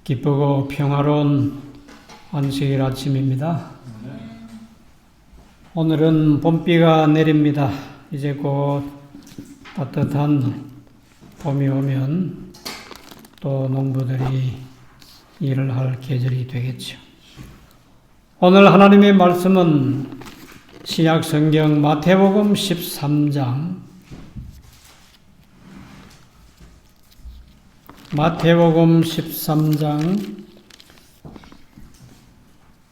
기쁘고 평화로운 안식일 아침입니다. 오늘은 봄비가 내립니다. 이제 곧 따뜻한 봄이 오면 또 농부들이 일을 할 계절이 되겠죠. 오늘 하나님의 말씀은 신약 성경 마태복음 13장 마태복음 13장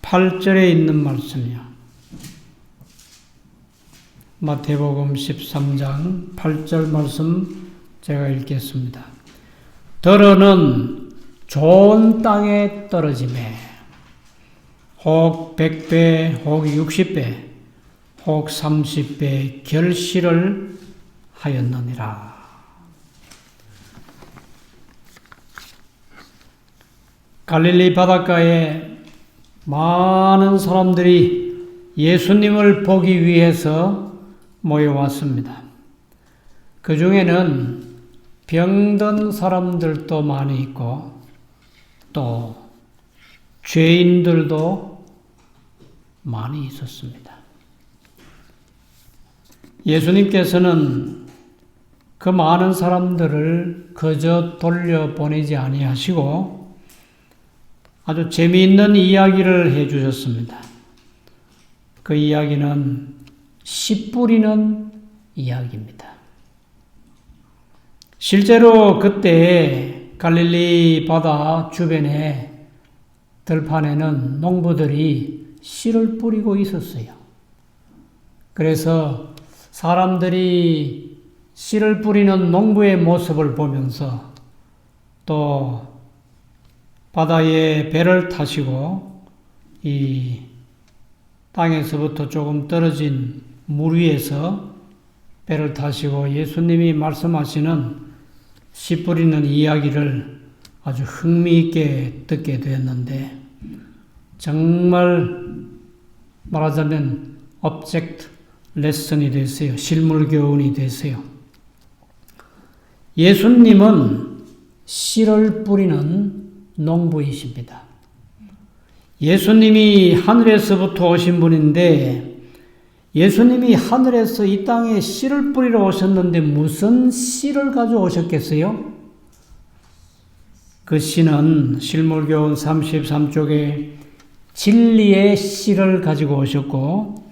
8절에 있는 말씀이요. 마태복음 13장 8절 말씀 제가 읽겠습니다. 들어는 좋은 땅에 떨어지매 혹 100배, 혹 60배, 혹 30배 결실을 하였느니라. 갈릴리 바닷가에 많은 사람들이 예수님을 보기 위해서 모여왔습니다. 그 중에는 병든 사람들도 많이 있고 또 죄인들도 많이 있었습니다. 예수님께서는 그 많은 사람들을 그저 돌려보내지 아니하시고 아주 재미있는 이야기를 해주셨습니다. 그 이야기는 씨 뿌리는 이야기입니다. 실제로 그때 갈릴리 바다 주변에 들판에는 농부들이 씨를 뿌리고 있었어요. 그래서 사람들이 씨를 뿌리는 농부의 모습을 보면서 또 바다에 배를 타시고 이 땅에서부터 조금 떨어진 물 위에서 배를 타시고 예수님이 말씀하시는 씨 뿌리는 이야기를 아주 흥미있게 듣게 되었는데 정말 말하자면 object 레슨이 됐어요. 실물 교훈이 됐어요. 예수님은 씨를 뿌리는 농부이십니다. 예수님이 하늘에서부터 오신 분인데 예수님이 하늘에서 이 땅에 씨를 뿌리러 오셨는데 무슨 씨를 가지고 오셨겠어요? 그 씨는 실물교훈 33쪽에 진리의 씨를 가지고 오셨고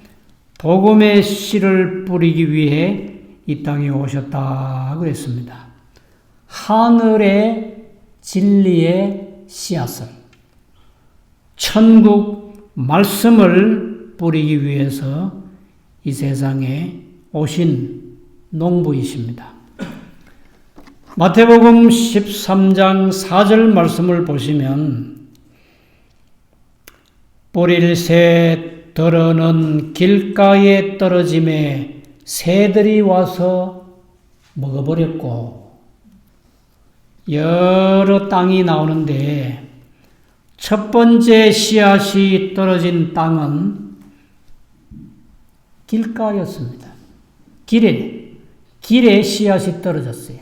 복음의 씨를 뿌리기 위해 이 땅에 오셨다 그랬습니다. 하늘의 진리의 씨앗을 천국 말씀을 뿌리기 위해서 이 세상에 오신 농부이십니다. 마태복음 13장 4절 말씀을 보시면 뿌릴 새 들어는 길가에 떨어짐에 새들이 와서 먹어버렸고 여러 땅이 나오는데 첫 번째 씨앗이 떨어진 땅은 길가였습니다. 길에 씨앗이 떨어졌어요.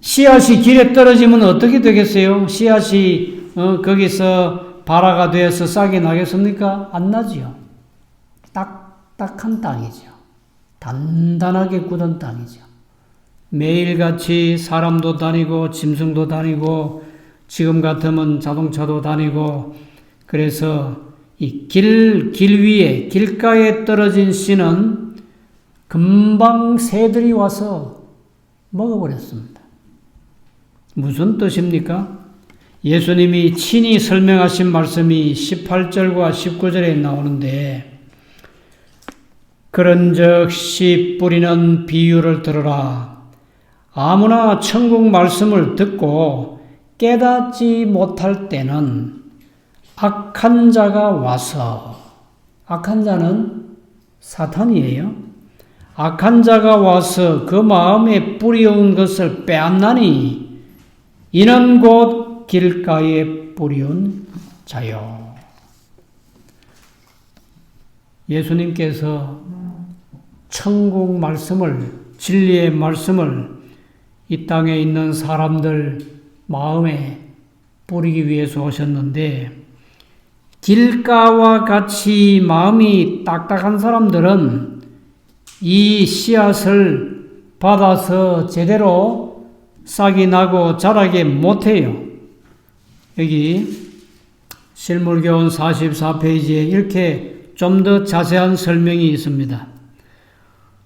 씨앗이 길에 떨어지면 어떻게 되겠어요? 씨앗이 거기서 발화가 되어서 싹이 나겠습니까? 안 나지요. 딱딱한 땅이죠. 단단하게 굳은 땅이죠. 매일같이 사람도 다니고 짐승도 다니고 지금 같으면 자동차도 다니고 그래서 이 길 위에 길가에 떨어진 씨는 금방 새들이 와서 먹어버렸습니다. 무슨 뜻입니까? 예수님이 친히 설명하신 말씀이 18절과 19절에 나오는데 그런즉 씨 뿌리는 비유를 들으라. 아무나 천국 말씀을 듣고 깨닫지 못할 때는 악한 자가 와서 악한 자는 사탄이에요. 악한 자가 와서 그 마음에 뿌리온 것을 빼앗나니 이는 곧 길가에 뿌리온 자요. 예수님께서 천국 말씀을 진리의 말씀을 이 땅에 있는 사람들 마음에 뿌리기 위해서 오셨는데 길가와 같이 마음이 딱딱한 사람들은 이 씨앗을 받아서 제대로 싹이 나고 자라게 못해요. 여기 실물교훈 44페이지에 이렇게 좀 더 자세한 설명이 있습니다.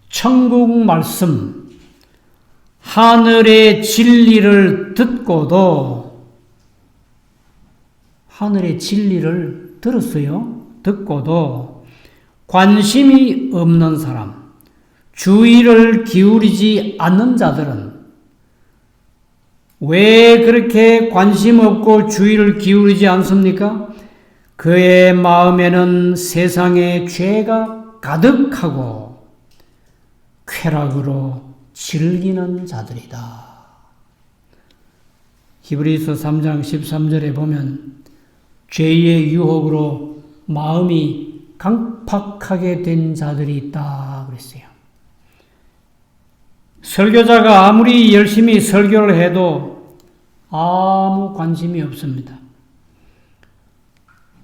천국 말씀, 하늘의 진리를 듣고도 하늘의 진리를 들었어요. 듣고도 관심이 없는 사람, 주의를 기울이지 않는 자들은 왜 그렇게 관심 없고 주의를 기울이지 않습니까? 그의 마음에는 세상의 죄가 가득하고 쾌락으로 즐기는 자들이다. 히브리서 3장 13절에 보면 죄의 유혹으로 마음이 강팍하게 된 자들이 있다 그랬어요. 설교자가 아무리 열심히 설교를 해도 아무 관심이 없습니다.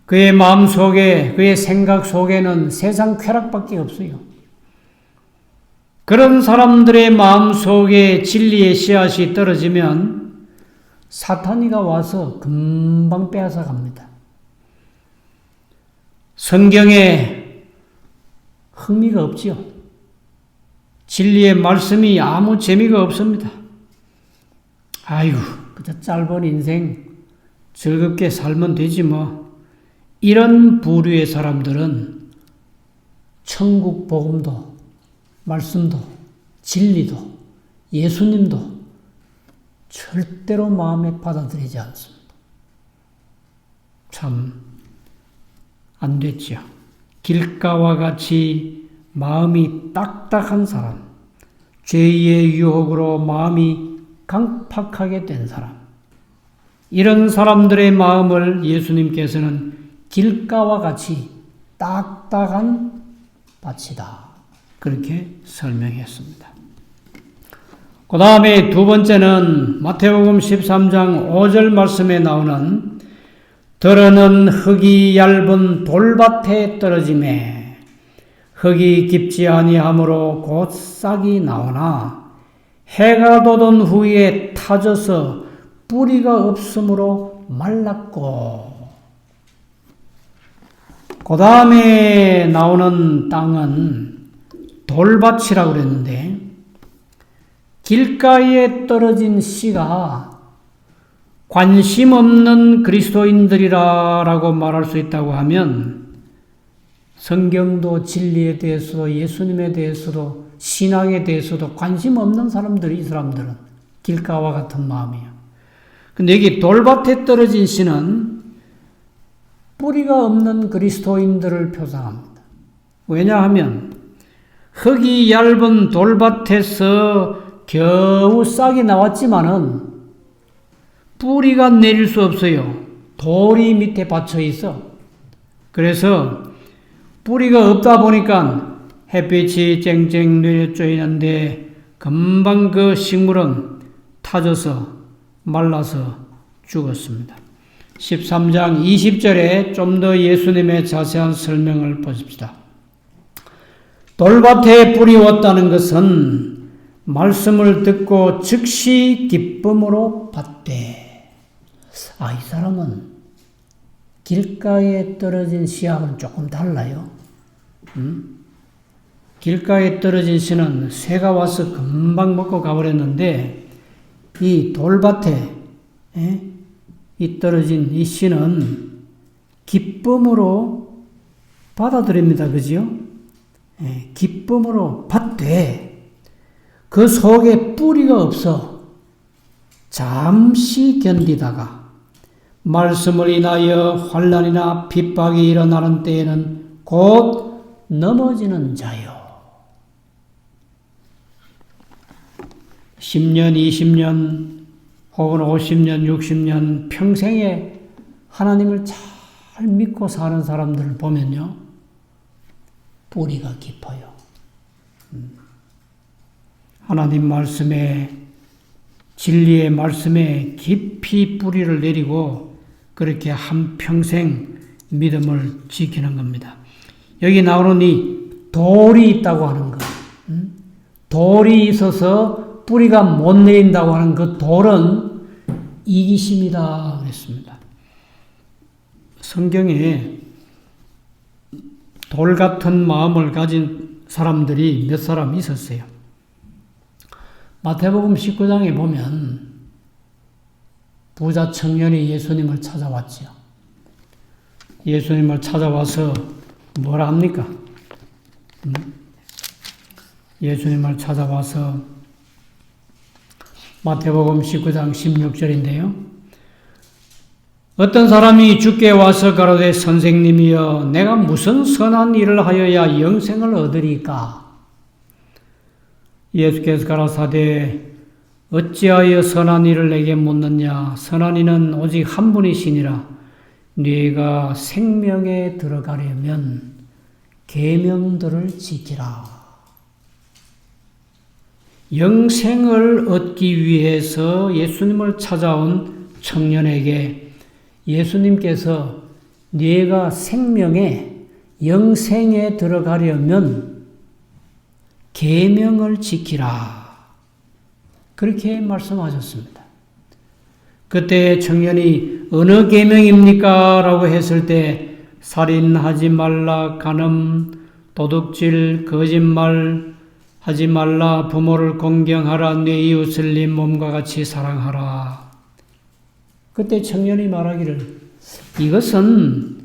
그의 마음 속에, 그의 생각 속에는 세상 쾌락밖에 없어요. 그런 사람들의 마음 속에 진리의 씨앗이 떨어지면 사탄이가 와서 금방 빼앗아 갑니다. 성경에 흥미가 없지요. 진리의 말씀이 아무 재미가 없습니다. 아이고, 그저 짧은 인생 즐겁게 살면 되지 뭐. 이런 부류의 사람들은 천국 복음도, 말씀도, 진리도, 예수님도 절대로 마음에 받아들이지 않습니다. 참 안 됐죠. 길가와 같이 마음이 딱딱한 사람, 죄의 유혹으로 마음이 강팍하게 된 사람, 이런 사람들의 마음을 예수님께서는 길가와 같이 딱딱한 밭이다. 그렇게 설명했습니다. 그 다음에 두 번째는 마태복음 13장 5절 말씀에 나오는 들어는 흙이 얇은 돌밭에 떨어지매 흙이 깊지 아니하므로 곧 싹이 나오나 해가 돋은 후에 타져서 뿌리가 없으므로 말랐고, 그 다음에 나오는 땅은 돌밭이라고 그랬는데 길가에 떨어진 씨가 관심 없는 그리스도인들이라고 말할 수 있다고 하면 성경도 진리에 대해서도 예수님에 대해서도 신앙에 대해서도 관심 없는 사람들이, 이 사람들은 길가와 같은 마음이에요. 근데 여기 돌밭에 떨어진 씨는 뿌리가 없는 그리스도인들을 표상합니다. 왜냐하면 흙이 얇은 돌밭에서 겨우 싹이 나왔지만은 뿌리가 내릴 수 없어요. 돌이 밑에 받쳐 있어. 그래서 뿌리가 없다 보니까 햇빛이 쨍쨍 내려쬐는데 금방 그 식물은 타져서 말라서 죽었습니다. 13장 20절에 좀 더 예수님의 자세한 설명을 보십시다. 돌밭에 뿌리 왔다는 것은 말씀을 듣고 즉시 기쁨으로 받되, 이 사람은 길가에 떨어진 씨하고는 조금 달라요. 길가에 떨어진 씨는 새가 와서 금방 먹고 가버렸는데 이 돌밭에 이 떨어진 이 씨는 기쁨으로 받아들입니다. 그죠? 기쁨으로 받되 그 속에 뿌리가 없어 잠시 견디다가 말씀을 인하여 환난이나 핍박이 일어나는 때에는 곧 넘어지는 자요. 10년, 20년 혹은 50년, 60년 평생에 하나님을 잘 믿고 사는 사람들을 보면요, 뿌리가 깊어요. 하나님 말씀에 진리의 말씀에 깊이 뿌리를 내리고 그렇게 한평생 믿음을 지키는 겁니다. 여기 나오는 이 돌이 있다고 하는 것, 돌이 있어서 뿌리가 못 내린다고 하는 그 돌은 이기심이다 그랬습니다. 성경에 돌 같은 마음을 가진 사람들이 몇 사람 있었어요. 마태복음 19장에 보면 부자 청년이 예수님을 찾아왔지요. 예수님을 찾아와서 뭐라 합니까? 예수님을 찾아와서 마태복음 19장 16절인데요. 어떤 사람이 주께 와서 가로되 선생님이여 내가 무슨 선한 일을 하여야 영생을 얻으리까? 예수께서 가라사대 어찌하여 선한 일을 내게 묻느냐? 선한 이는 오직 한 분이시니라. 네가 생명에 들어가려면 계명들을 지키라. 영생을 얻기 위해서 예수님을 찾아온 청년에게 예수님께서 네가 생명에 영생에 들어가려면 계명을 지키라. 그렇게 말씀하셨습니다. 그때 청년이 어느 계명입니까? 라고 했을 때 살인하지 말라, 간음, 도둑질, 거짓말 하지 말라, 부모를 공경하라, 내 이웃을 네 몸과 같이 사랑하라. 그때 청년이 말하기를 이것은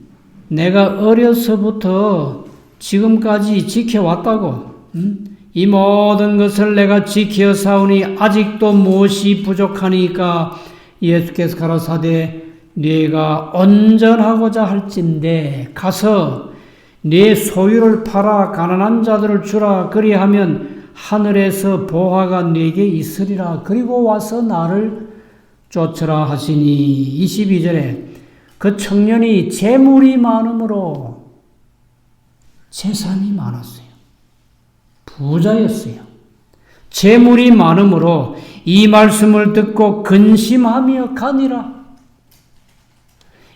내가 어려서부터 지금까지 지켜왔다고, 이 모든 것을 내가 지켜 사오니 아직도 무엇이 부족하니까 예수께서 가라사대 네가 온전하고자 할진대 가서 네 소유를 팔아 가난한 자들을 주라. 그리하면 하늘에서 보화가 네게 있으리라. 그리고 와서 나를 쫓으라 하시니 22절에 그 청년이 재물이 많음으로 재산이 많았어요. 부자였어요. 재물이 많음으로 이 말씀을 듣고 근심하며 가니라.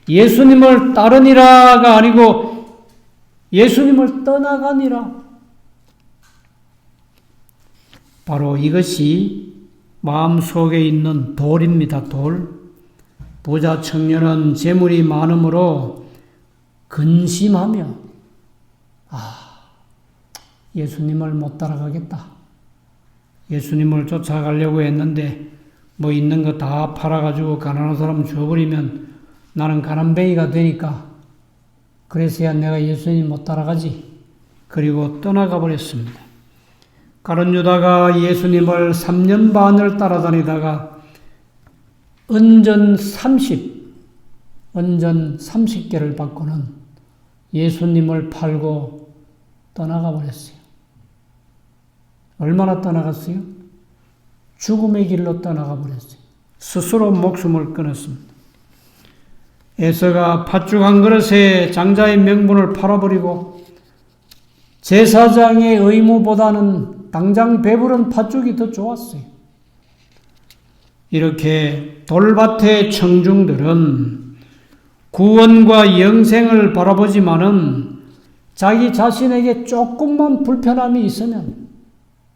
예수님을 따르니라가 아니고 예수님을 떠나가니라. 바로 이것이 마음속에 있는 돌입니다. 돌. 부자 청년은 재물이 많음으로 근심하며 예수님을 못 따라가겠다. 예수님을 쫓아가려고 했는데 뭐 있는 거 다 팔아가지고 가난한 사람 줘버리면 나는 가난뱅이가 되니까 그래서야 내가 예수님 못 따라가지. 그리고 떠나가 버렸습니다. 가룟 유다가 예수님을 3년 반을 따라다니다가 은전 30개를 받고는 예수님을 팔고 떠나가 버렸어요. 얼마나 떠나갔어요? 죽음의 길로 떠나가 버렸어요. 스스로 목숨을 끊었습니다. 에서가 팥죽 한 그릇에 장자의 명분을 팔아버리고 제사장의 의무보다는 당장 배부른 팥죽이 더 좋았어요. 이렇게 돌밭의 청중들은 구원과 영생을 바라보지만은 자기 자신에게 조금만 불편함이 있으면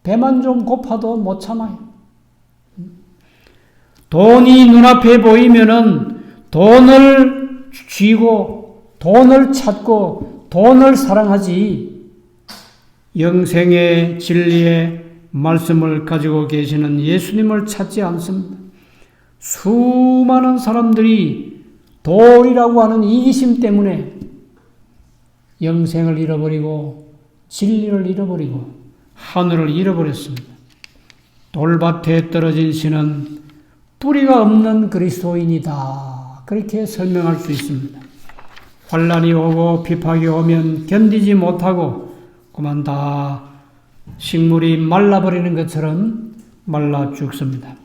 배만 좀 고파도 못 참아요. 돈이 눈앞에 보이면은 돈을 쥐고 돈을 찾고 돈을 사랑하지 영생의 진리의 말씀을 가지고 계시는 예수님을 찾지 않습니다. 수많은 사람들이 돌이라고 하는 이기심 때문에 영생을 잃어버리고 진리를 잃어버리고 하늘을 잃어버렸습니다. 돌밭에 떨어진 씨는 뿌리가 없는 그리스도인이다. 그렇게 설명할 수 있습니다. 환난이 오고 비박이 오면 견디지 못하고 그만 다 식물이 말라버리는 것처럼 말라 죽습니다.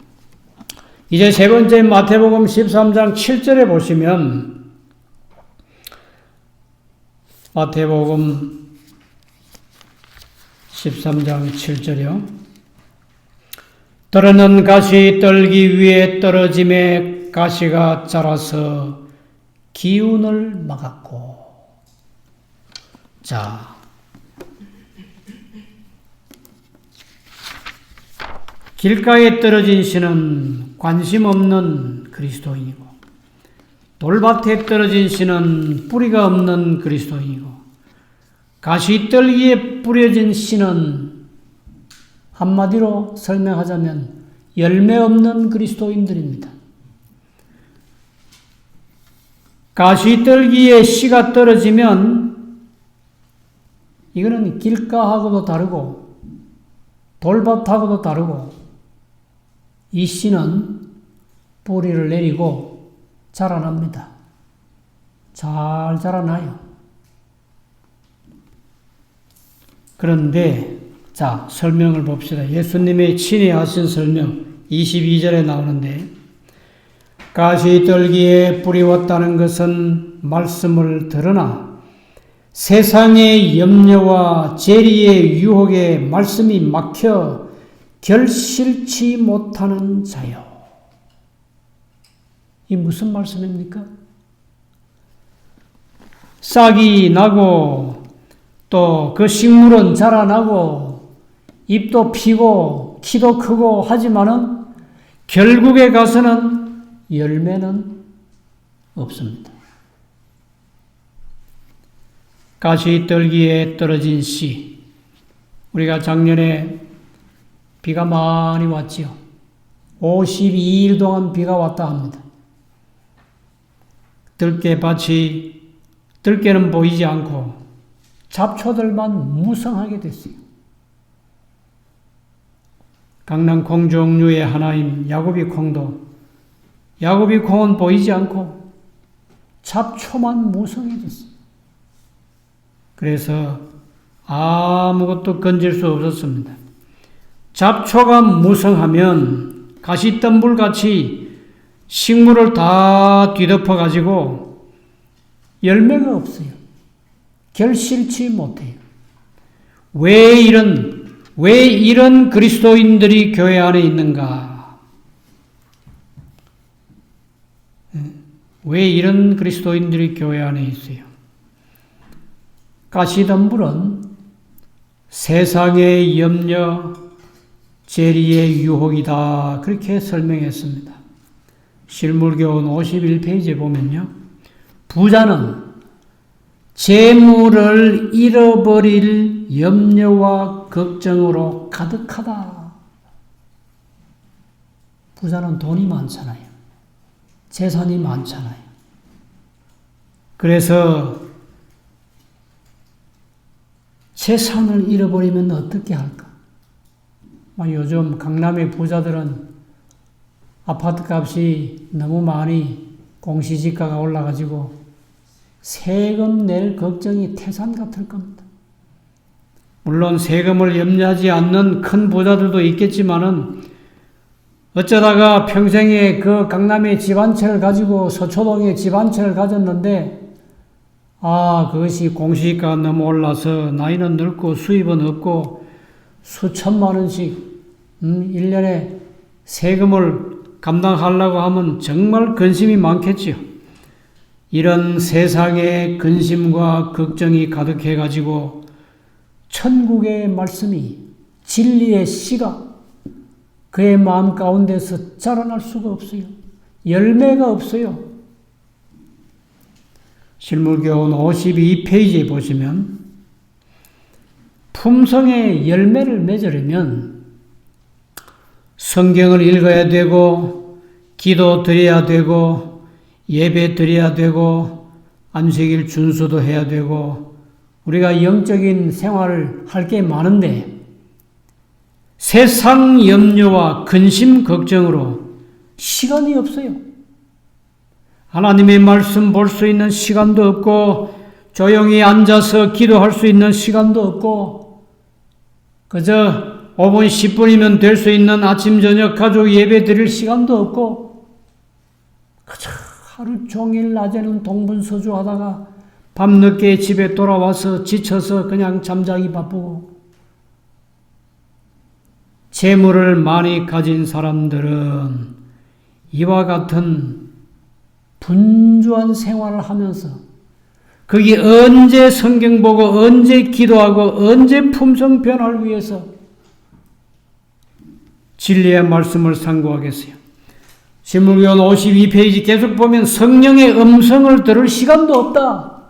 이제 세 번째 마태복음 13장 7절에 보시면 마태복음 13장 7절이요. 떨어는 가시 떨기 위해 떨어짐에 가시가 자라서 기운을 막았고. 자, 길가에 떨어진 씨는 관심 없는 그리스도인이고, 돌밭에 떨어진 씨는 뿌리가 없는 그리스도인이고, 가시떨기에 뿌려진 씨는 한마디로 설명하자면 열매 없는 그리스도인들입니다. 가시떨기에 씨가 떨어지면 이거는 길가하고도 다르고 돌밭하고도 다르고, 이 씨는 뿌리를 내리고 자라납니다. 잘 자라나요. 그런데 자, 설명을 봅시다. 예수님의 친히 하신 설명 22절에 나오는데, 가시떨기에 뿌리웠다는 것은 말씀을 들으나 세상의 염려와 재리의 유혹에 말씀이 막혀 결실치 못하는 자요. 이 무슨 말씀입니까? 싹이 나고 또 그 식물은 자라나고 잎도 피고 키도 크고 하지만은 결국에 가서는 열매는 없습니다. 가시떨기에 떨어진 씨. 우리가 작년에 비가 많이 왔지요. 52일 동안 비가 왔다 합니다. 들깨밭이, 들깨는 보이지 않고 잡초들만 무성하게 됐어요. 강낭콩 종류의 하나인 야구비 콩도, 야구비 콩은 보이지 않고 잡초만 무성해졌어요. 그래서 아무것도 건질 수 없었습니다. 잡초가 무성하면 가시덤불같이 식물을 다 뒤덮어가지고 열매가 없어요. 결실치 못해요. 왜 이런 그리스도인들이 교회 안에 있는가? 왜 이런 그리스도인들이 교회 안에 있어요? 가시덤불은 세상의 염려, 재리의 유혹이다. 그렇게 설명했습니다. 실물교훈 51페이지에 보면요. 부자는 재물을 잃어버릴 염려와 걱정으로 가득하다. 부자는 돈이 많잖아요. 재산이 많잖아요. 그래서 재산을 잃어버리면 어떻게 할까? 요즘 강남의 부자들은 아파트 값이 너무 많이 공시지가가 올라가지고 세금 낼 걱정이 태산 같을 겁니다. 물론 세금을 염려하지 않는 큰 부자들도 있겠지만은 어쩌다가 평생에 그 강남의 집 한 채를 가지고 서초동에 집 한 채를 가졌는데 그것이 공시지가가 너무 올라서 나이는 늙고 수입은 없고 수천만 원씩 1년에 세금을 감당하려고 하면 정말 근심이 많겠지요. 이런 세상에 근심과 걱정이 가득해가지고 천국의 말씀이, 진리의 씨가 그의 마음 가운데서 자라날 수가 없어요. 열매가 없어요. 실물교훈 52페이지에 보시면 품성의 열매를 맺으려면 성경을 읽어야 되고 기도 드려야 되고 예배 드려야 되고 안식일 준수도 해야 되고 우리가 영적인 생활을 할 게 많은데 세상 염려와 근심 걱정으로 시간이 없어요. 하나님의 말씀 볼 수 있는 시간도 없고 조용히 앉아서 기도할 수 있는 시간도 없고 그저 5분 10분이면 될 수 있는 아침 저녁 가족 예배 드릴 시간도 없고 그저 하루 종일 낮에는 동분서주 하다가 밤늦게 집에 돌아와서 지쳐서 그냥 잠자기 바쁘고 재물을 많이 가진 사람들은 이와 같은 분주한 생활을 하면서 거기 언제 성경 보고 언제 기도하고 언제 품성 변화를 위해서 진리의 말씀을 상고하겠어요. 신물교원 52페이지 계속 보면 성령의 음성을 들을 시간도 없다.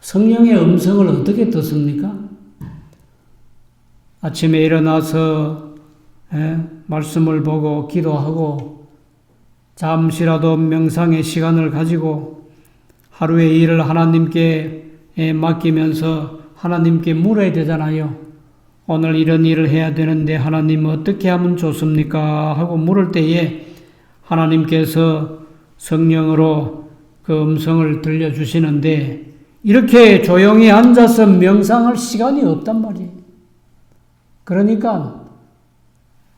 성령의 음성을 어떻게 듣습니까? 아침에 일어나서 말씀을 보고 기도하고 잠시라도 명상의 시간을 가지고 하루의 일을 하나님께 맡기면서 하나님께 물어야 되잖아요. 오늘 이런 일을 해야 되는데 하나님 어떻게 하면 좋습니까? 하고 물을 때에 하나님께서 성령으로 그 음성을 들려주시는데 이렇게 조용히 앉아서 명상할 시간이 없단 말이에요. 그러니까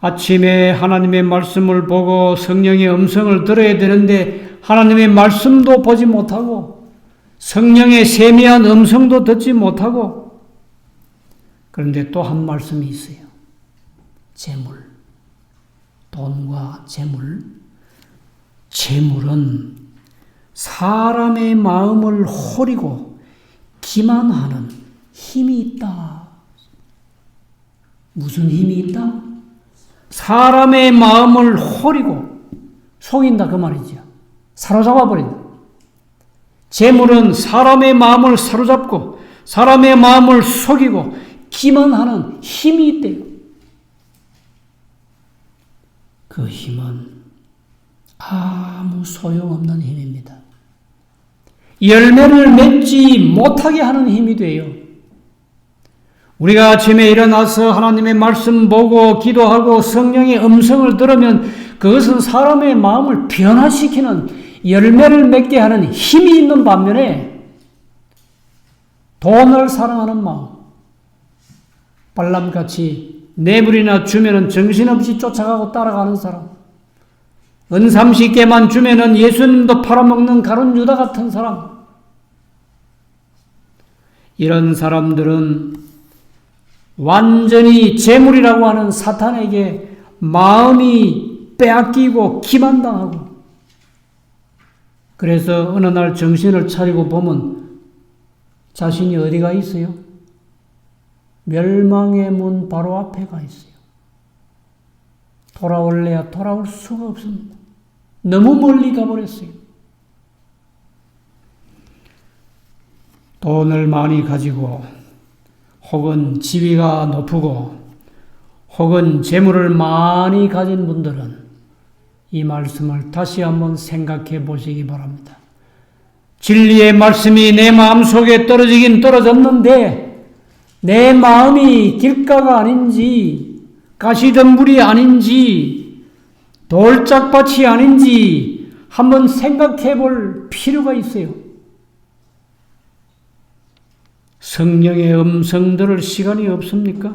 아침에 하나님의 말씀을 보고 성령의 음성을 들어야 되는데 하나님의 말씀도 보지 못하고 성령의 세미한 음성도 듣지 못하고 그런데 또 한 말씀이 있어요. 재물. 돈과 재물. 재물은 사람의 마음을 호리고 기만하는 힘이 있다. 무슨 힘이 있다? 사람의 마음을 호리고 속인다 그 말이죠. 사로잡아 버린다. 재물은 사람의 마음을 사로잡고 사람의 마음을 속이고 기만하는 힘이 있대요. 그 힘은 아무 소용없는 힘입니다. 열매를 맺지 못하게 하는 힘이 돼요. 우리가 아침에 일어나서 하나님의 말씀 보고 기도하고 성령의 음성을 들으면 그것은 사람의 마음을 변화시키는 열매를 맺게 하는 힘이 있는 반면에 돈을 사랑하는 마음, 발람같이 뇌물이나 주면은 정신없이 쫓아가고 따라가는 사람, 은 30개만 주면은 예수님도 팔아먹는 가룟 유다 같은 사람, 이런 사람들은 완전히 재물이라고 하는 사탄에게 마음이 빼앗기고 기만당하고 그래서 어느 날 정신을 차리고 보면 자신이 어디가 있어요? 멸망의 문 바로 앞에 가 있어요. 돌아올래야 돌아올 수가 없습니다. 너무 멀리 가버렸어요. 돈을 많이 가지고 혹은 지위가 높고 혹은 재물을 많이 가진 분들은 이 말씀을 다시 한번 생각해 보시기 바랍니다. 진리의 말씀이 내 마음속에 떨어지긴 떨어졌는데 내 마음이 길가가 아닌지 가시덤불이 아닌지 돌짝밭이 아닌지 한번 생각해 볼 필요가 있어요. 성령의 음성 들을 시간이 없습니까?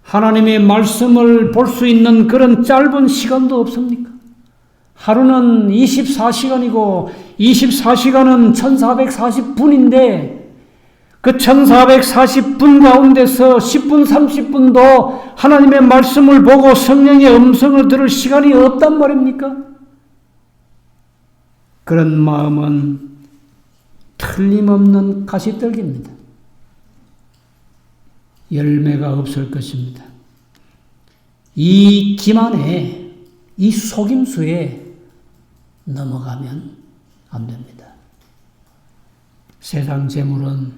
하나님의 말씀을 볼 수 있는 그런 짧은 시간도 없습니까? 하루는 24시간이고 24시간은 1440분인데 그 1440분 가운데서 10분, 30분도 하나님의 말씀을 보고 성령의 음성을 들을 시간이 없단 말입니까? 그런 마음은 틀림없는 가시떨기입니다. 열매가 없을 것입니다. 이 기만에, 이 속임수에 넘어가면 안 됩니다. 세상 재물은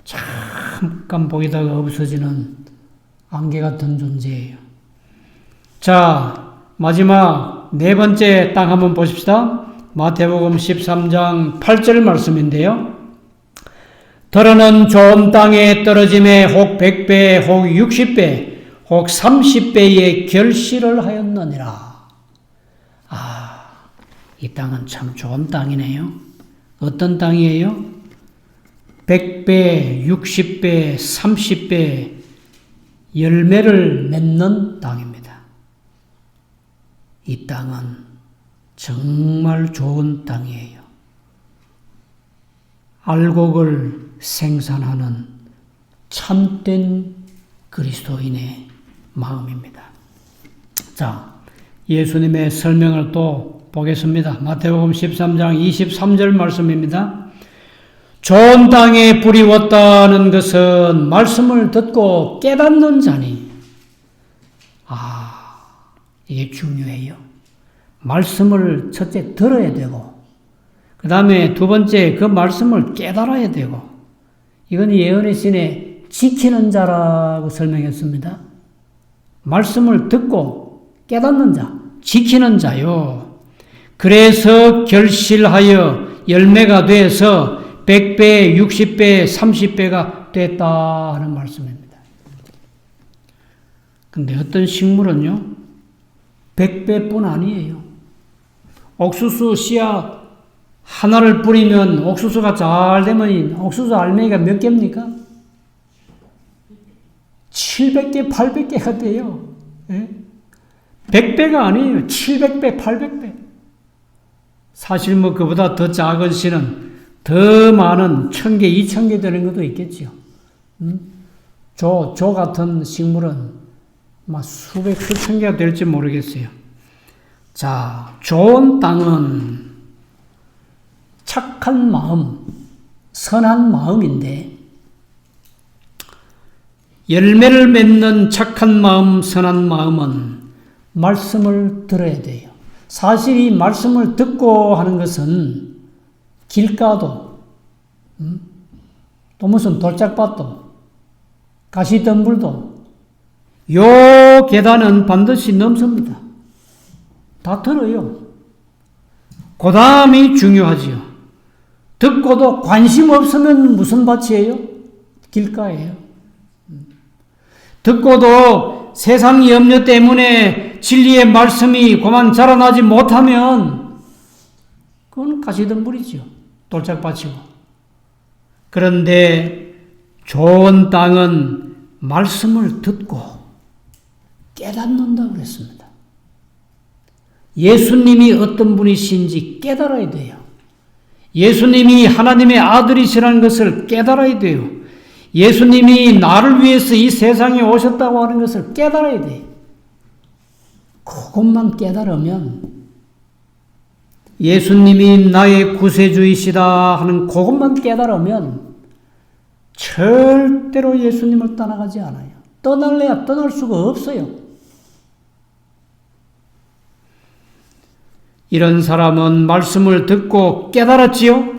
잠깐 보이다가 없어지는 안개 같은 존재예요. 자, 마지막 네 번째 땅 한번 보십시다. 마태복음 13장 8절 말씀인데요. 더러는 좋은 땅에 떨어짐에 혹 100배, 혹 60배, 혹 30배의 결실을 하였느니라. 이 땅은 참 좋은 땅이네요. 어떤 땅이에요? 100배, 60배, 30배 열매를 맺는 땅입니다. 이 땅은 정말 좋은 땅이에요. 알곡을 생산하는 참된 그리스도인의 마음입니다. 자, 예수님의 설명을 또 보겠습니다. 마태복음 13장 23절 말씀입니다. 좋은 땅에 뿌리 왔다는 것은 말씀을 듣고 깨닫는 자니. 이게 중요해요. 말씀을 첫째 들어야 되고, 그 다음에 두 번째 그 말씀을 깨달아야 되고, 이건 예언의 신에 지키는 자라고 설명했습니다. 말씀을 듣고 깨닫는 자, 지키는 자요. 그래서 결실하여 열매가 돼서 100배, 60배, 30배가 됐다 하는 말씀입니다. 근데 어떤 식물은요, 100배뿐 아니에요. 옥수수 씨앗 하나를 뿌리면 옥수수가 잘 되면 옥수수 알맹이가 몇 개입니까? 700개, 800개가 돼요. 100배가 아니에요. 700배, 800배. 사실 뭐 그보다 더 작은 씨는 더 많은 1000개, 2000개 되는 것도 있겠죠. 조 같은 식물은 막 수백, 수천 개가 될지 모르겠어요. 자, 좋은 땅은 착한 마음, 선한 마음인데, 열매를 맺는 착한 마음, 선한 마음은 말씀을 들어야 돼요. 사실 이 말씀을 듣고 하는 것은 길가도, 또 무슨 돌짝밭도, 가시덤불도, 요 계단은 반드시 넘습니다. 다 들어요. 그 다음이 중요하지요. 듣고도 관심 없으면 무슨 밭이에요? 길가예요. 듣고도 세상 염려 때문에 진리의 말씀이 그만 자라나지 못하면 그건 가시덤불이지요. 돌짝밭이고. 그런데 좋은 땅은 말씀을 듣고 깨닫는다고 그랬습니다. 예수님이 어떤 분이신지 깨달아야 돼요. 예수님이 하나님의 아들이시라는 것을 깨달아야 돼요. 예수님이 나를 위해서 이 세상에 오셨다고 하는 것을 깨달아야 돼요. 그것만 깨달으면, 예수님이 나의 구세주이시다 하는 그것만 깨달으면 절대로 예수님을 떠나가지 않아요. 떠날래야 떠날 수가 없어요. 이런 사람은 말씀을 듣고 깨달았지요.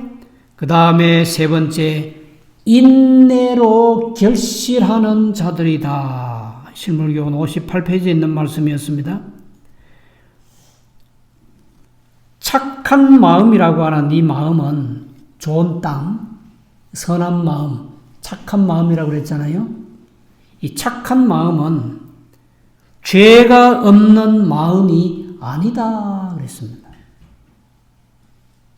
그 다음에 세 번째, 인내로 결실하는 자들이다. 실물교훈 58페이지에 있는 말씀이었습니다. 착한 마음이라고 하는 이 마음은 좋은 땅, 선한 마음, 착한 마음이라고 그랬잖아요. 이 착한 마음은 죄가 없는 마음이 아니다 그랬습니다.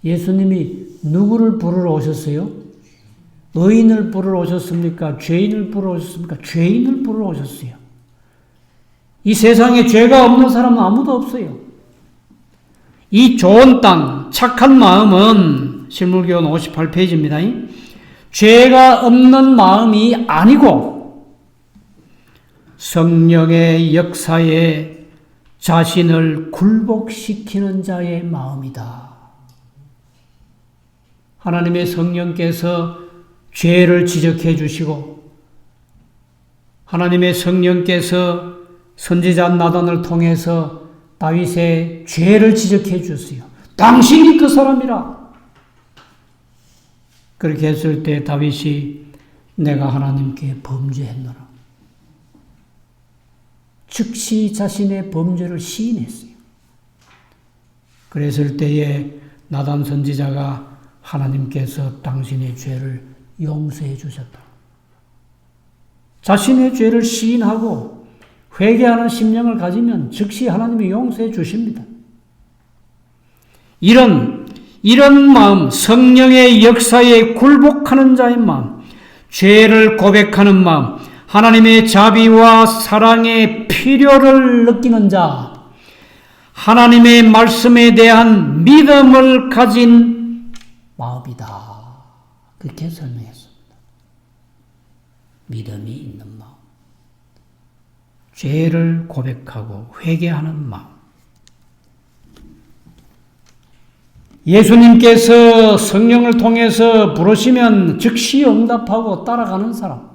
예수님이 누구를 부르러 오셨어요? 의인을 부르러 오셨습니까? 죄인을 부르러 오셨습니까? 죄인을 부르러 오셨어요. 이 세상에 죄가 없는 사람은 아무도 없어요. 이 좋은 땅, 착한 마음은 실물교훈 58페이지입니다. 죄가 없는 마음이 아니고 성령의 역사에 자신을 굴복시키는 자의 마음이다. 하나님의 성령께서 죄를 지적해 주시고, 하나님의 성령께서 선지자 나단을 통해서 다윗의 죄를 지적해 주셨어요. 당신이 그 사람이라. 그렇게 했을 때 다윗이 내가 하나님께 범죄했노라. 즉시 자신의 범죄를 시인했어요. 그랬을 때에 나단 선지자가 하나님께서 당신의 죄를 용서해 주셨다. 자신의 죄를 시인하고 회개하는 심령을 가지면 즉시 하나님이 용서해 주십니다. 이런 마음, 성령의 역사에 굴복하는 자의 마음, 죄를 고백하는 마음, 하나님의 자비와 사랑의 필요를 느끼는 자, 하나님의 말씀에 대한 믿음을 가진 마음이다. 그렇게 설명했습니다. 믿음이 있는 마음. 죄를 고백하고 회개하는 마음. 예수님께서 성령을 통해서 부르시면 즉시 응답하고 따라가는 사람.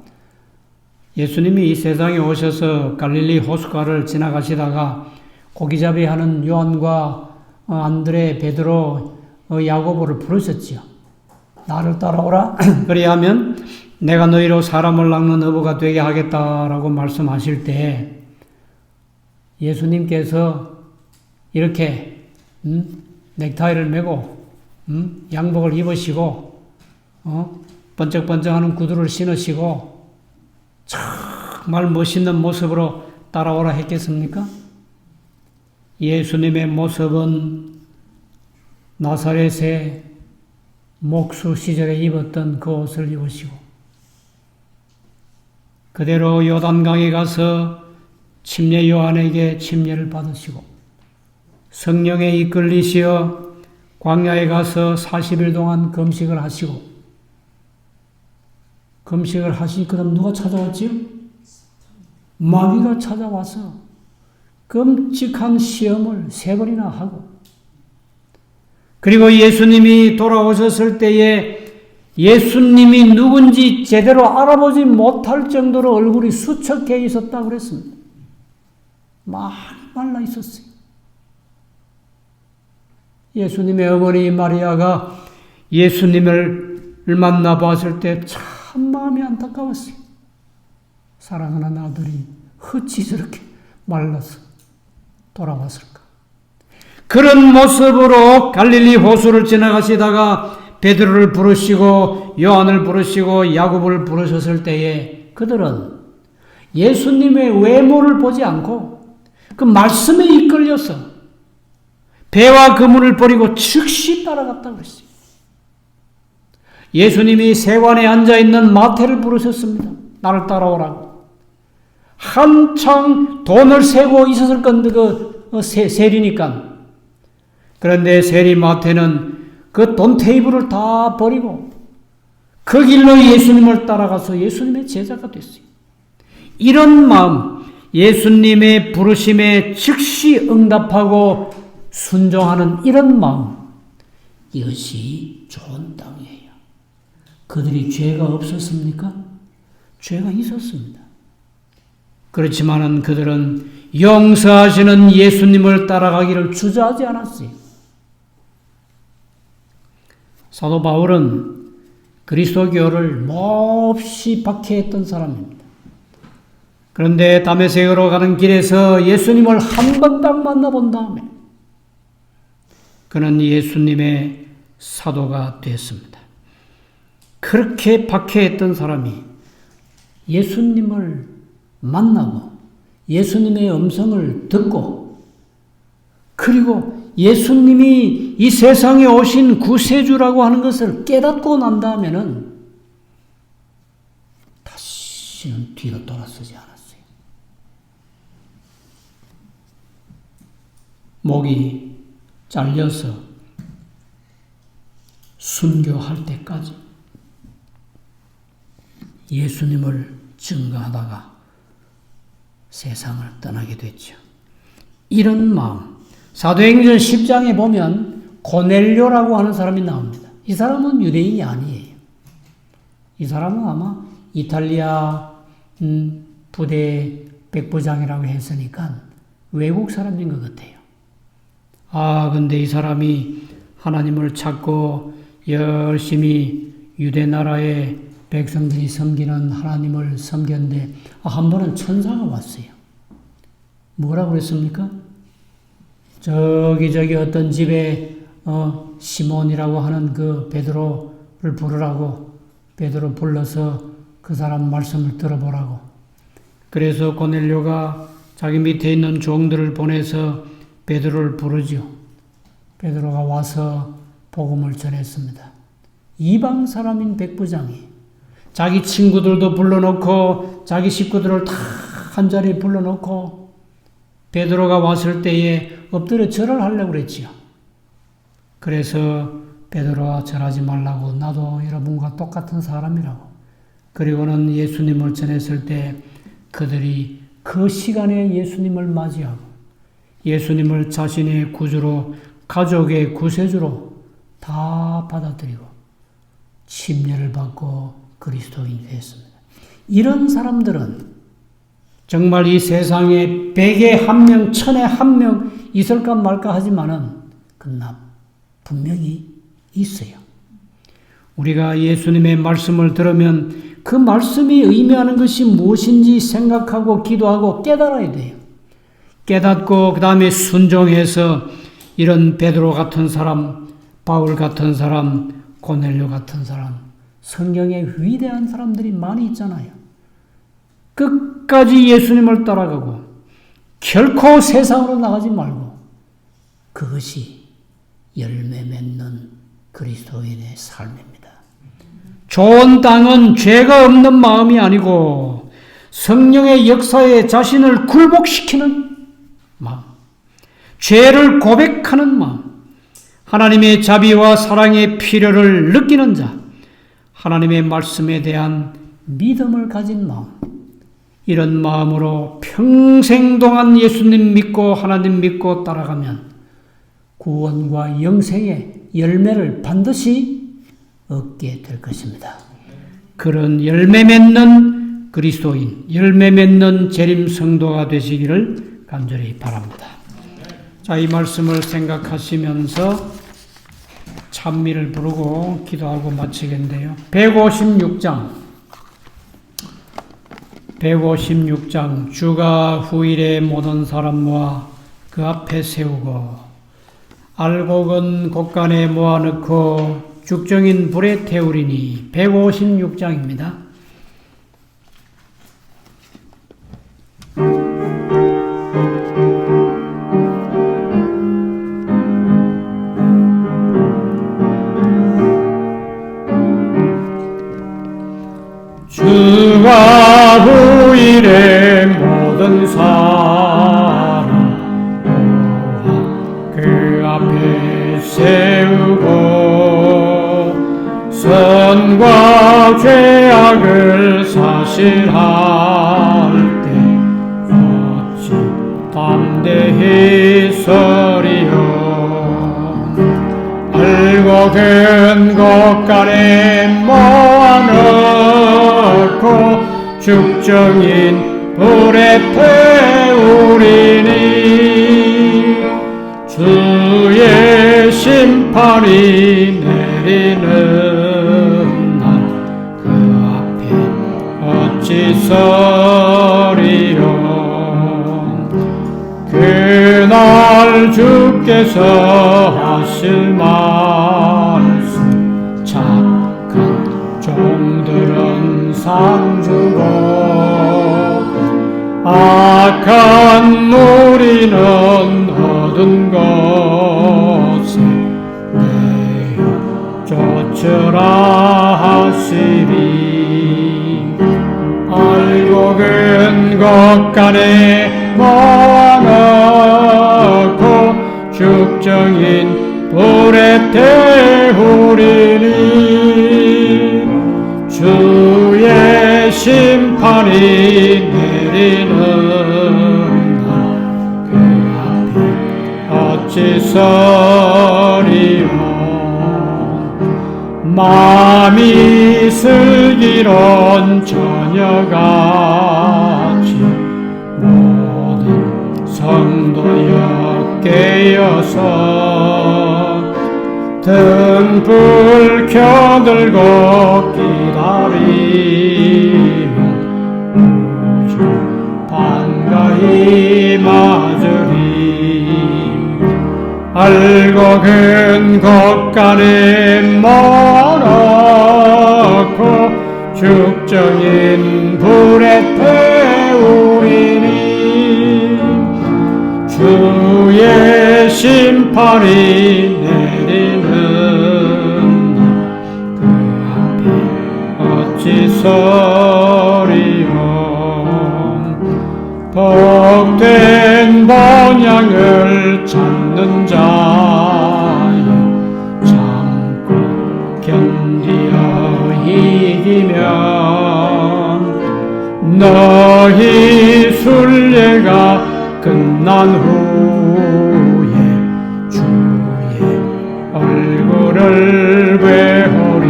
예수님이 이 세상에 오셔서 갈릴리 호숫가를 지나가시다가 고기잡이 하는 요한과 안드레, 베드로, 야고보를 부르셨지요. 나를 따라오라. 그리하면 내가 너희로 사람을 낚는 어부가 되게 하겠다라고 말씀하실 때 예수님께서 이렇게 넥타이를 메고 양복을 입으시고 번쩍번쩍하는 구두를 신으시고 정말 멋있는 모습으로 따라오라 했겠습니까? 예수님의 모습은 나사렛의 목수 시절에 입었던 그 옷을 입으시고 그대로 요단강에 가서 침례 요한에게 침례를 받으시고 성령에 이끌리시어 광야에 가서 40일 동안 금식을 하시고 금식을 하시니 그 다음 누가 찾아왔지요? 마귀가 찾아와서 끔찍한 시험을 3번이나 하고 그리고 예수님이 돌아오셨을 때에 예수님이 누군지 제대로 알아보지 못할 정도로 얼굴이 수척해 있었다고 그랬습니다. 많이 말라 있었어요. 예수님의 어머니 마리아가 예수님을 만나봤을 때 참 마음이 안타까웠어요. 사랑하는 아들이 어찌 저렇게 말라서 돌아왔을까? 그런 모습으로 갈릴리 호수를 지나가시다가 베드로를 부르시고 요한을 부르시고 야고보를 부르셨을 때에 그들은 예수님의 외모를 보지 않고 그 말씀에 이끌려서 배와 그물을 버리고 즉시 따라갔다고 그랬어요. 예수님이 세관에 앉아있는 마태를 부르셨습니다. 나를 따라오라고. 한창 돈을 세고 있었을 건데 세리니까. 그런데 세리 마태는 그 돈 테이블을 다 버리고 그 길로 예수님을 따라가서 예수님의 제자가 됐어요. 이런 마음, 예수님의 부르심에 즉시 응답하고 순종하는 이런 마음, 이것이 좋은 땅이에요. 그들이 죄가 없었습니까? 죄가 있었습니다. 그렇지만은 그들은 용서하시는 예수님을 따라가기를 주저하지 않았어요. 사도 바울은 그리스도교를 몹시 박해했던 사람입니다. 그런데 다메섹으로 가는 길에서 예수님을 한 번 딱 만나본 다음에 그는 예수님의 사도가 됐습니다. 그렇게 박해했던 사람이 예수님을 만나고 예수님의 음성을 듣고 그리고 예수님이 이 세상에 오신 구세주라고 하는 것을 깨닫고 난 다음에는 다시는 뒤로 돌아서지 않았어요. 목이 잘려서 순교할 때까지 예수님을 증거하다가 세상을 떠나게 됐죠. 이런 마음, 사도행전 10장에 보면 고넬료라고 하는 사람이 나옵니다. 이 사람은 유대인이 아니에요. 이 사람은 아마 이탈리아 부대 백부장이라고 했으니까 외국 사람인 것 같아요. 근데 이 사람이 하나님을 찾고 열심히 유대 나라의 백성들이 섬기는 하나님을 섬겼는데 한 번은 천사가 왔어요. 뭐라고 그랬습니까? 저기 어떤 집에 시몬이라고 하는 그 베드로를 부르라고 베드로 불러서 그 사람 말씀을 들어보라고. 그래서 고넬료가 자기 밑에 있는 종들을 보내서 베드로를 부르죠. 베드로가 와서 복음을 전했습니다. 이방 사람인 백부장이 자기 친구들도 불러놓고 자기 식구들을 다 한자리에 불러놓고 베드로가 왔을 때에 엎드려 절을 하려고 그랬지요. 그래서 베드로가 절하지 말라고, 나도 여러분과 똑같은 사람이라고. 그리고는 예수님을 전했을 때 그들이 그 시간에 예수님을 맞이하고 예수님을 자신의 구주로, 가족의 구세주로 다 받아들이고 침례를 받고 그리스도인이 됐습니다. 이런 사람들은 정말 이 세상에 100에 1명, 1000에 1명 있을까 말까 하지만은 그러나 분명히 있어요. 우리가 예수님의 말씀을 들으면 그 말씀이 의미하는 것이 무엇인지 생각하고 기도하고 깨달아야 돼요. 깨닫고 그 다음에 순종해서 이런 베드로 같은 사람, 바울 같은 사람, 고넬료 같은 사람, 성경에 위대한 사람들이 많이 있잖아요. 끝까지 예수님을 따라가고 결코 세상으로 나가지 말고 그것이 열매 맺는 그리스도인의 삶입니다. 좋은 땅은 죄가 없는 마음이 아니고 성령의 역사에 자신을 굴복시키는 마음, 죄를 고백하는 마음, 하나님의 자비와 사랑의 필요를 느끼는 자, 하나님의 말씀에 대한 믿음을 가진 마음, 이런 마음으로 평생 동안 예수님 믿고 하나님 믿고 따라가면 구원과 영생의 열매를 반드시 얻게 될 것입니다. 그런 열매 맺는 그리스도인, 열매 맺는 재림 성도가 되시기를 간절히 바랍니다. 자, 이 말씀을 생각하시면서 찬미를 부르고 기도하고 마치겠는데요. 156장 주가 후일에 모든 사람 모아 그 앞에 세우고 알곡은 곳간에 모아넣고 죽정인 불에 태우리니 156장입니다. 주가 후일에 모든 사람 모아 그 앞에 세우고 선과 죄악을 사실할 때 어찌 담대히 서리요. 알곡은 곳간에 모아넣고 죽정인 불에 태우리니 주의 심판이 내리는 날 그 앞에 어찌 서리요. 그날 주께서 하실 말씀 착한 종들은 상 주고 악한 무리는 얻은 것에 내어 쫓으라 하시리. 알곡은 곳간에 모아넣고 죽정인 불에 태우리니 주의 심판이 내리는 날 그 앞에 어찌 서리요. 마음이 슬기로운 처녀같이 모든 성도여 깨어서 등불 켜들고 기다리면 우주 반가이 맞으리. 알곡은 곳간에 모아넣고 죽정인 불에 태우리니 주의 심판이 내리는 날 그 앞에 어찌 서리요. 복된 번향을 찾는 자여 참고 견디어 이기면 너희 술 베어리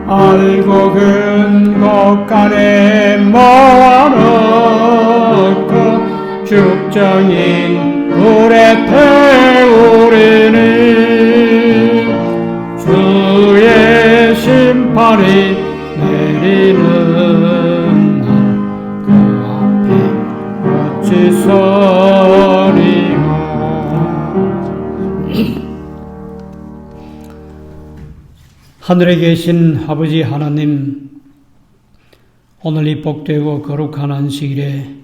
알고 근거 간에 모아놓고 죽정인 불에 태우리니 주의 심판이 내리는 날 그 앞에 어찌 서리요. 하늘에 계신 아버지 하나님, 오늘 이 복되고 거룩한 안식일에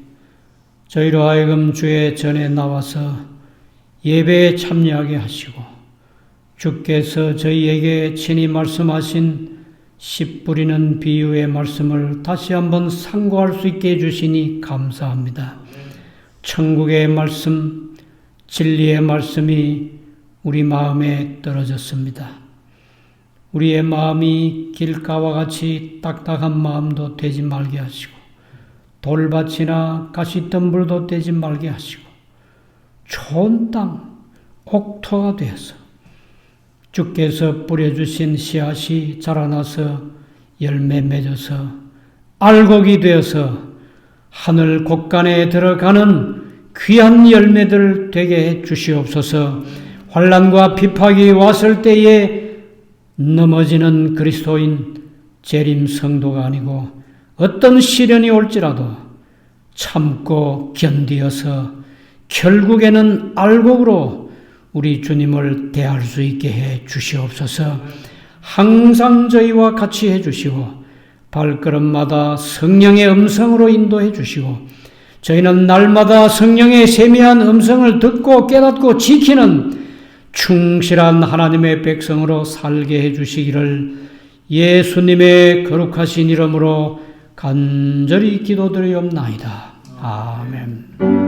저희로 하여금 주의 전에 나와서 예배에 참여하게 하시고 주께서 저희에게 친히 말씀하신 씨 뿌리는 비유의 말씀을 다시 한번 상고할 수 있게 해주시니 감사합니다. 천국의 말씀, 진리의 말씀이 우리 마음에 떨어졌습니다. 우리의 마음이 길가와 같이 딱딱한 마음도 되지 말게 하시고 돌밭이나 가시덤불도 되지 말게 하시고 좋은 땅, 옥토가 되어서 주께서 뿌려주신 씨앗이 자라나서 열매 맺어서 알곡이 되어서 하늘 곳간에 들어가는 귀한 열매들 되게 해 주시옵소서. 환난과 비박이 왔을 때에 넘어지는 그리스도인 재림 성도가 아니고 어떤 시련이 올지라도 참고 견디어서 결국에는 알곡으로 우리 주님을 대할 수 있게 해 주시옵소서. 항상 저희와 같이 해 주시고 발걸음마다 성령의 음성으로 인도해 주시고 저희는 날마다 성령의 세미한 음성을 듣고 깨닫고 지키는 충실한 하나님의 백성으로 살게 해 주시기를 예수님의 거룩하신 이름으로 간절히 기도드리옵나이다. 아멘.